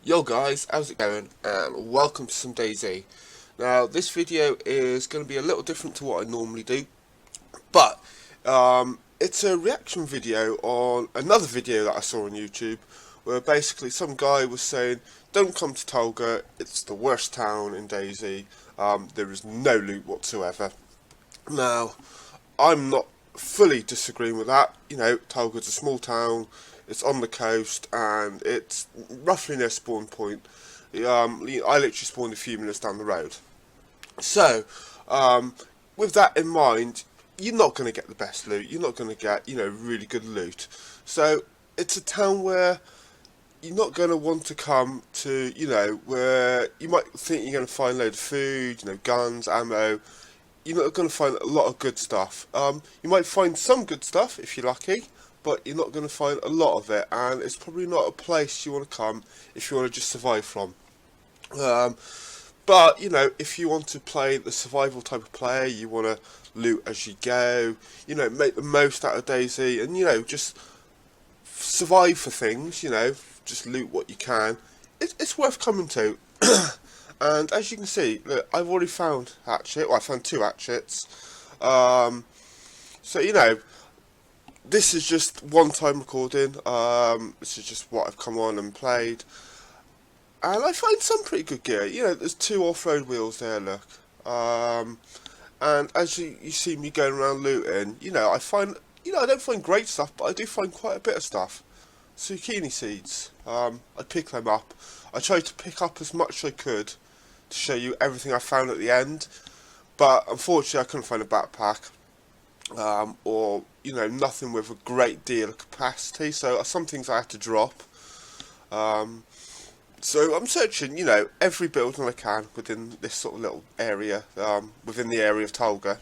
Yo guys, how's it going? And welcome to some Dayz. Now this video is going to be a little different to what I normally do, but it's a reaction video on another video that I saw on YouTube, where basically some guy was saying, don't come to Tulga, it's the worst town in Dayz, there is no loot whatsoever. Now, I'm not fully disagreeing with that. You know, Tulga's a small town, it's on the coast, and it's roughly near spawn point. I literally spawned a few minutes down the road. So, with that in mind, you're not going to get the best loot. You're not going to get, really good loot. So, it's a town where you're not going to want to come to, where you might think you're going to find a load of food, guns, ammo. You're not going to find a lot of good stuff. You might find some good stuff if you're lucky, but you're not going to find a lot of it, and it's probably not a place you want to come if you want to just survive from. But, if you want to play the survival type of player, you want to loot as you go, make the most out of Dayz, and, just survive for things, just loot what you can, it's worth coming to. And as you can see, look, I've already found hatchet. Well, I found 2 hatchets. So, this is just one time recording. This is just what I've come on and played. And I find some pretty good gear. There's 2 off-road wheels there, look. And as you see me going around looting, I find, I don't find great stuff, but I do find quite a bit of stuff. Zucchini seeds. I pick them up. I tried to pick up as much as I could to show you everything I found at the end, but unfortunately I couldn't find a backpack, or nothing with a great deal of capacity, so some things I had to drop. So I'm searching, every building I can within this sort of little area, within the area of Tulga.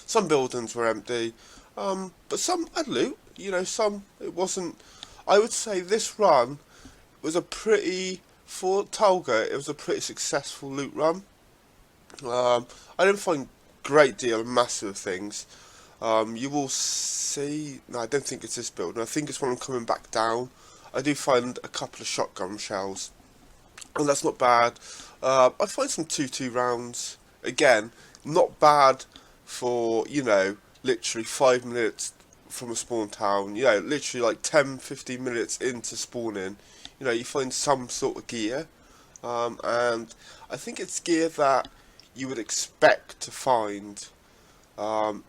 Some buildings were empty, but some had loot, some it wasn't. I would say this run was for Tulga, it was a pretty successful loot run. I didn't find a great deal of massive things. You will see, no, I don't think it's this building, I think it's when I'm coming back down. I do find a couple of shotgun shells, and that's not bad. I find some 2.2 rounds, again, not bad for, literally 5 minutes from a spawn town, literally like 10-15 minutes into spawning. You find some sort of gear, and I think it's gear that you would expect to find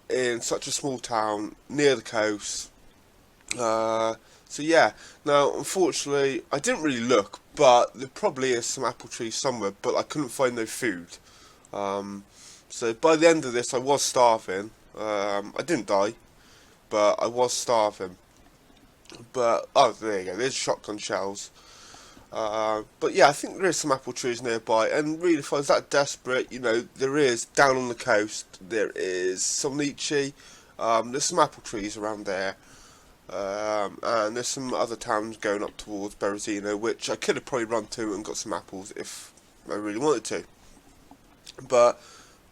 in such a small town near the coast. So yeah, now unfortunately I didn't really look, but there probably is some apple trees somewhere, but I couldn't find no food. So by the end of this I was starving. I didn't die, but I was starving. But, oh, there you go, there's shotgun shells. But yeah, I think there is some apple trees nearby, and really if I was that desperate, there is, down on the coast, there is some lychee, there's some apple trees around there, and there's some other towns going up towards Berezino, which I could have probably run to and got some apples if I really wanted to. But,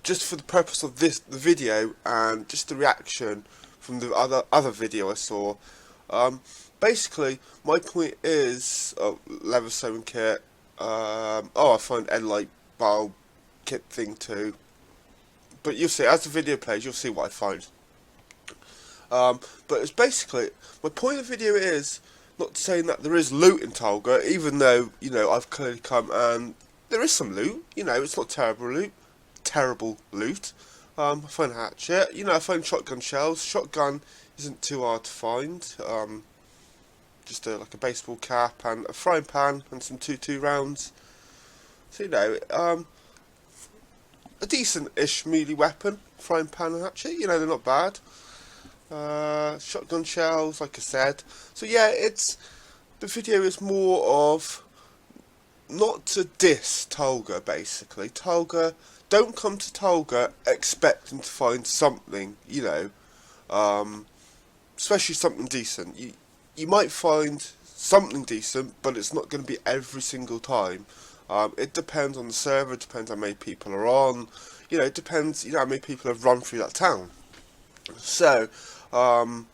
just for the purpose of the video, and just the reaction from the other video I saw, basically, my point is, leather sewing kit, I find headlight bulb kit thing too, but you'll see, as the video plays, you'll see what I find. But it's basically, my point of the video is, not saying that there is loot in Tulga, even though, I've clearly come and there is some loot, it's not terrible loot. I find a hatchet, I find shotgun shells. Shotgun isn't too hard to find. Just like a baseball cap and a frying pan and some 2.2 rounds. So a decent-ish melee weapon, frying pan and hatchet. They're not bad. Shotgun shells, like I said. So yeah, the video is more of not to diss Tulga, basically. Tulga, don't come to Tulga expecting to find something, especially something decent. You might find something decent, but it's not going to be every single time. It depends on the server, it depends how many people are on, it depends, how many people have run through that town. So, and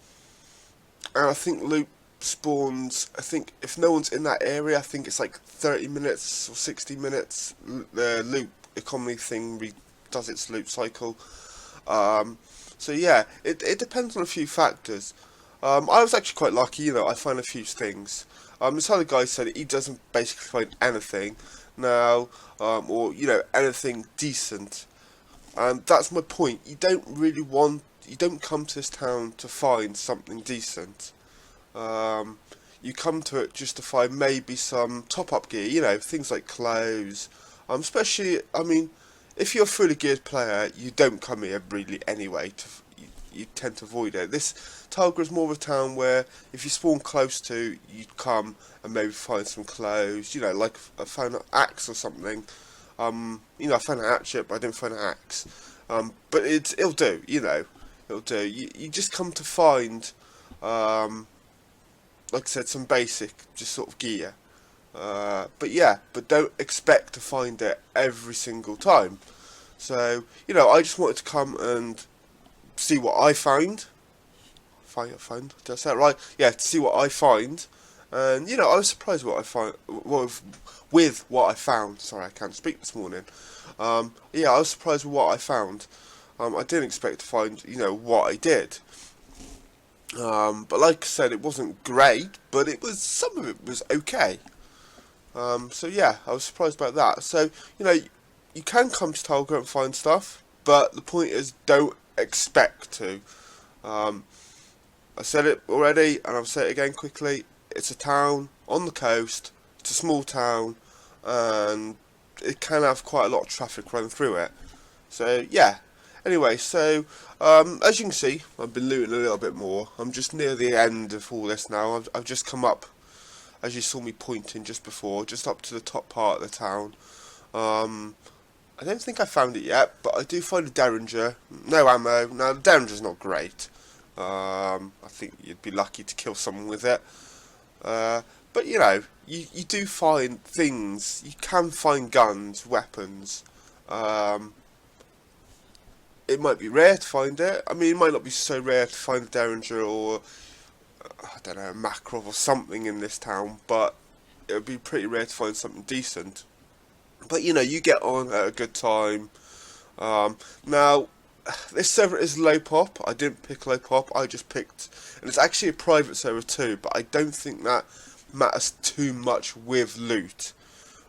I think loot spawns, I think, if no one's in that area, I think it's like 30 minutes or 60 minutes. The loop economy thing does its loop cycle. So yeah, it depends on a few factors. I was actually quite lucky, I found a few things. This other guy said he doesn't basically find anything now, or anything decent. And that's my point. You don't come to this town to find something decent. You come to it just to find maybe some top-up gear, things like clothes. Especially, if you're a fully geared player, you don't come here really anyway. You tend to avoid it. This Tulga is more of a town where if you spawn close to, you come and maybe find some clothes. Like I found an axe or something. I found an hatchet, but I didn't find an axe. But it'll do. It'll do. You just come to find, like I said, some basic, just sort of gear. But don't expect to find it every single time. So, I just wanted to come and see what I found. Find? Did I say it right? Yeah, to see what I find. And, I was surprised what I find, with what I found. Sorry, I can't speak this morning. I was surprised with what I found. I didn't expect to find, what I did. But like I said, it wasn't great, but some of it was okay. So yeah, I was surprised about that. So, you can come to Tulga and find stuff, but the point is, don't expect to. I said it already, and I'll say it again quickly. It's a town on the coast, it's a small town, and it can have quite a lot of traffic running through it. So, yeah. Anyway, so, as you can see, I've been looting a little bit more. I'm just near the end of all this now. I've just come up, as you saw me pointing just before, just up to the top part of the town. I don't think I found it yet, but I do find a Derringer. No ammo. Now, the Derringer's not great. I think you'd be lucky to kill someone with it. But, you do find things. You can find guns, weapons. It might be rare to find it. It might not be so rare to find a Derringer or, I don't know, a Makarov or something in this town, but it would be pretty rare to find something decent. But, you get on at a good time. Now, this server is low pop. I didn't pick low pop. I just picked, and it's actually a private server too, but I don't think that matters too much with loot.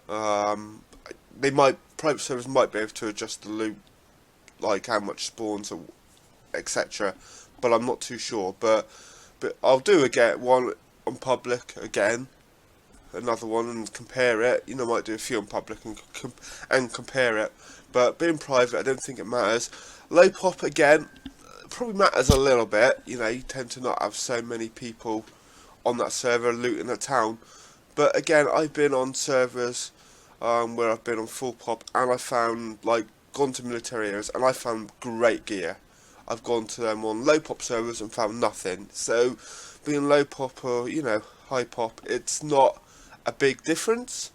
Private servers might be able to adjust the loot, like how much spawns or etc. But I'm not too sure. But I'll do one on public again, another one, and compare it. I might do a few on public and compare it. But being private, I don't think it matters. Low pop again probably matters a little bit. You tend to not have so many people on that server looting the town. But again, I've been on servers where I've been on full pop, and I found, gone to military areas, and I found great gear. I've gone to them on low pop servers and found nothing. So, being low pop or, high pop, it's not a big difference,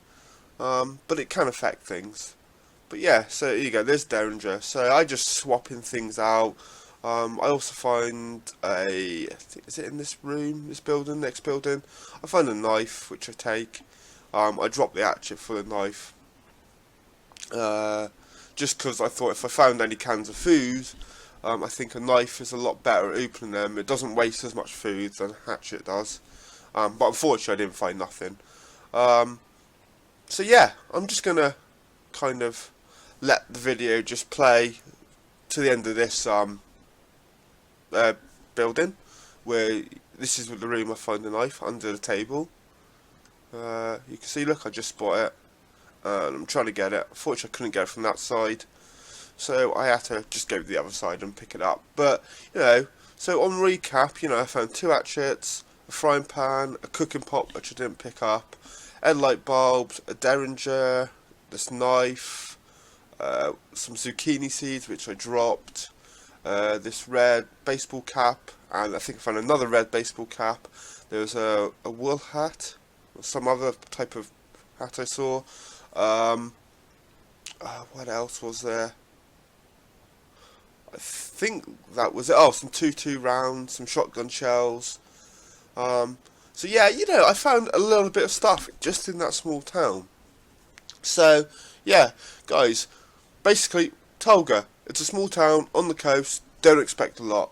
but it can affect things. But yeah, so here you go, there's Derringer. So I just swapping things out. I also find is it in this room, this building, next building? I find a knife, which I take. I drop the hatchet for the knife. Just because I thought if I found any cans of food, I think a knife is a lot better at opening them. It doesn't waste as much food than a hatchet does. But unfortunately I didn't find nothing. So yeah, I'm just going to kind of let the video just play to the end of this building, where this is the room I find the knife, under the table. You can see, look, I just spot it, and I'm trying to get it. Unfortunately I couldn't get it from that side, so I had to just go to the other side and pick it up. But, so on recap, I found 2 hatchets, a frying pan, a cooking pot which I didn't pick up, headlight bulbs, a Derringer, this knife, some zucchini seeds which I dropped, this red baseball cap, and I think I found another red baseball cap. There was a wool hat, or some other type of hat I saw. What else was there? I think that was it. Oh, some 2.2 rounds, some shotgun shells. So yeah, you know, I found a little bit of stuff just in that small town. So yeah, guys, basically Tulga, it's a small town on the coast. Don't expect a lot.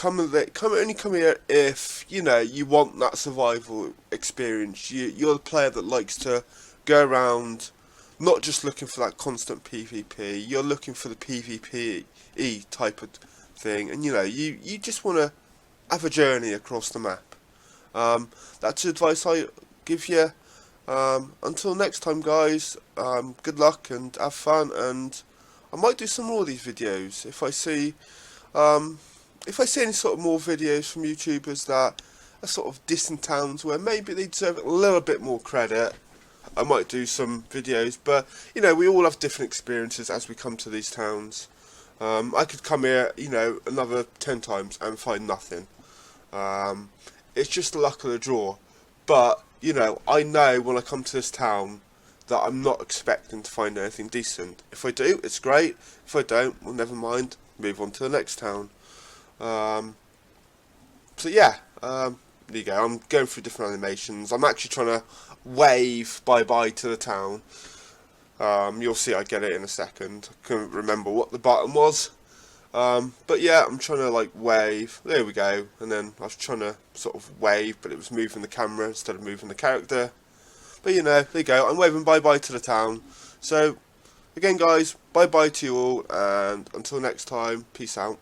Only come here if you know you want that survival experience. You're the player that likes to go around, not just looking for that constant PvP. You're looking for the PvPe type of thing, and you know you just want to have a journey across the map. That's the advice I give you. Until next time, guys. Good luck and have fun, and I might do some more of these videos if I see. If I see any sort of more videos from YouTubers that are sort of distant towns where maybe they deserve a little bit more credit, I might do some videos. But you know, we all have different experiences as we come to these towns. I could come here, you know, another 10 times and find nothing. It's just the luck of the draw. But you know, I know when I come to this town that I'm not expecting to find anything decent. If I do, it's great. If I don't, well, never mind. Move on to the next town. So yeah, there you go. I'm going through different animations. I'm actually trying to wave bye-bye to the town. You'll see I get it in a second. I couldn't remember what the button was. But yeah, I'm trying to like wave. There we go. And then I was trying to sort of wave, but it was moving the camera instead of moving the character. But you know, there you go. I'm waving bye-bye to the town. So again, guys, bye-bye to you all, and until next time, peace out.